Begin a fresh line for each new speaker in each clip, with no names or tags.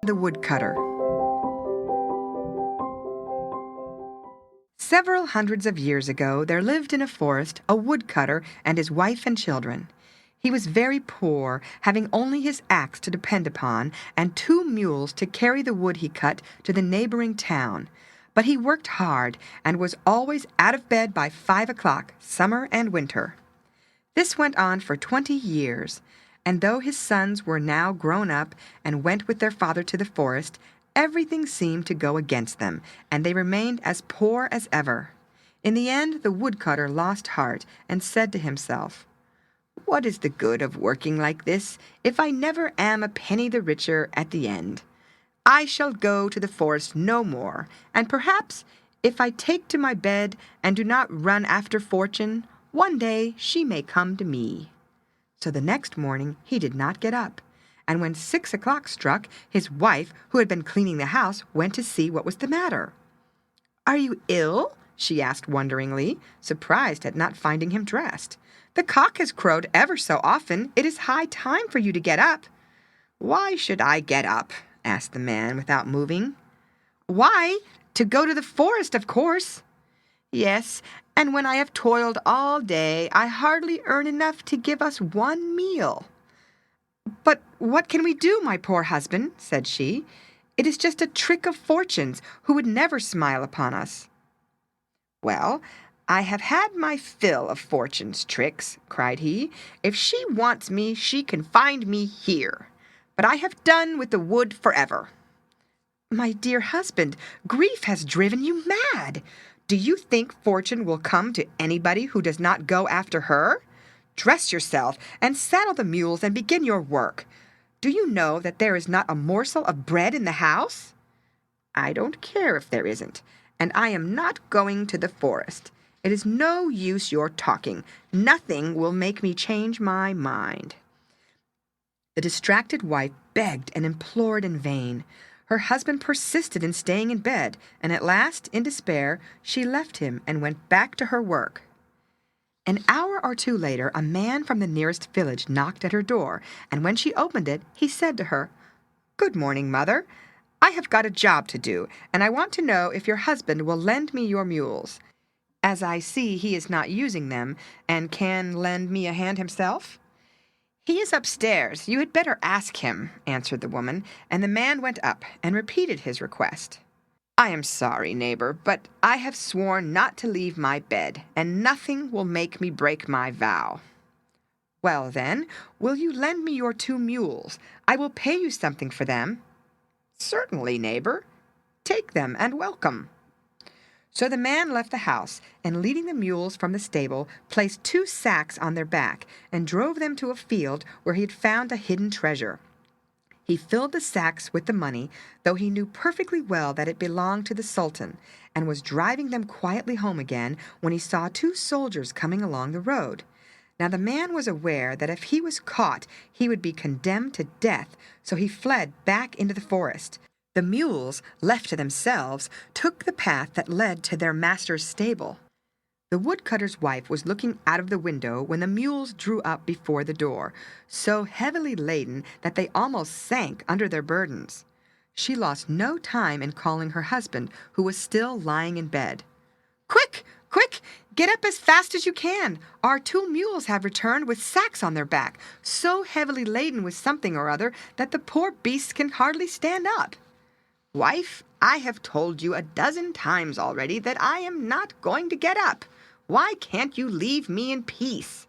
the Woodcutter. Several hundreds of years ago, there lived in a forest a woodcutter and his wife and children. He was very poor, having only his axe to depend upon and 2 mules to carry the wood he cut to the neighbouring town. But he worked hard and was always out of bed by 5 o'clock, summer and winter. This went on for 20 years, and though his sons were now grown up and went with their father to the forest, everything seemed to go against them, and they remained as poor as ever. In the end, the woodcutter lost heart and said to himself, "What is the good of working like this if I never am a penny the richer at the end? I shall go to the forest no more, and perhaps, if I take to my bed and do not run after fortune, one day she may come to me." So the next morning he did not get up, and when 6 o'clock struck, his wife, who had been cleaning the house, went to see what was the matter. "Are you ill?" she asked wonderingly, surprised at not finding him dressed. "The cock has crowed ever so often. It is high time for you to get up." "Why should I get up?" asked the man without moving. "Why, to go to the forest, of course." "Yes, and when I have toiled all day, I hardly earn enough to give us 1 meal." "But what can we do, my poor husband?" said she. "It is just a trick of Fortune's, who would never smile upon us." "Well, I have had my fill of Fortune's tricks," cried he. "If she wants me, she can find me here. But I have done with the wood forever." "My dear husband, grief has driven you mad. Do you think Fortune will come to anybody who does not go after her? Dress yourself and saddle the mules and begin your work. Do you know that there is not a morsel of bread in the house?" "I don't care if there isn't, and I am not going to the forest. It is no use your talking. Nothing will make me change my mind." The distracted wife begged and implored in vain. Her husband persisted in staying in bed, and at last, in despair, she left him and went back to her work. An hour or 2 later, a man from the nearest village knocked at her door, and when she opened it, he said to her, "Good morning, mother. I have got a job to do, and I want to know if your husband will lend me your mules, as I see he is not using them, and can lend me a hand himself." "He is upstairs. You had better ask him," answered the woman, and the man went up and repeated his request. "I am sorry, neighbor, but I have sworn not to leave my bed, and nothing will make me break my vow." "Well, then, will you lend me your 2 mules? I will pay you something for them." "Certainly, neighbor. Take them and welcome." So the man left the house, and leading the mules from the stable, placed 2 sacks on their back, and drove them to a field where he had found a hidden treasure. He filled the sacks with the money, though he knew perfectly well that it belonged to the Sultan, and was driving them quietly home again when he saw 2 soldiers coming along the road. Now the man was aware that if he was caught, he would be condemned to death, so he fled back into the forest. The mules, left to themselves, took the path that led to their master's stable. The woodcutter's wife was looking out of the window when the mules drew up before the door, so heavily laden that they almost sank under their burdens. She lost no time in calling her husband, who was still lying in bed. "Quick, quick! Get up as fast as you can! Our 2 mules have returned with sacks on their back, so heavily laden with something or other that the poor beasts can hardly stand up." "Wife, I have told you a dozen times already that I am not going to get up. Why can't you leave me in peace?"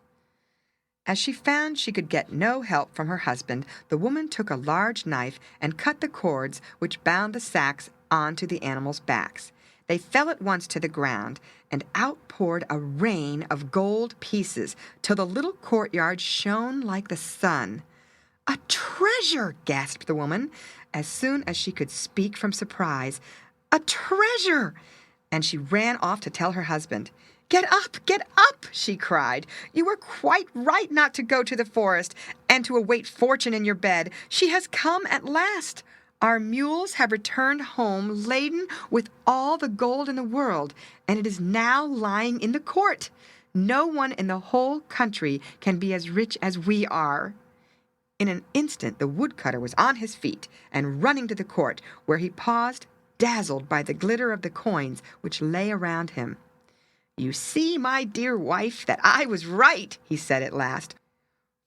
As she found she could get no help from her husband, the woman took a large knife and cut the cords which bound the sacks onto the animals' backs. They fell at once to the ground, and out poured a rain of gold pieces till the little courtyard shone like the sun. "A treasure!" gasped the woman, as soon as she could speak from surprise. "A treasure!" And she ran off to tell her husband. Get up!" she cried. "You were quite right not to go to the forest and to await fortune in your bed. She has come at last. Our mules have returned home laden with all the gold in the world, and it is now lying in the court. No one in the whole country can be as rich as we are." In an instant the woodcutter was on his feet and running to the court, where he paused, dazzled by the glitter of the coins which lay around him. "You see, my dear wife, that I was right," he said at last.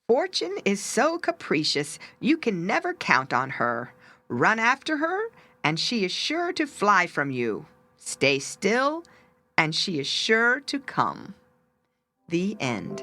"Fortune is so capricious, you can never count on her. Run after her, and she is sure to fly from you. Stay still, and she is sure to come." The end.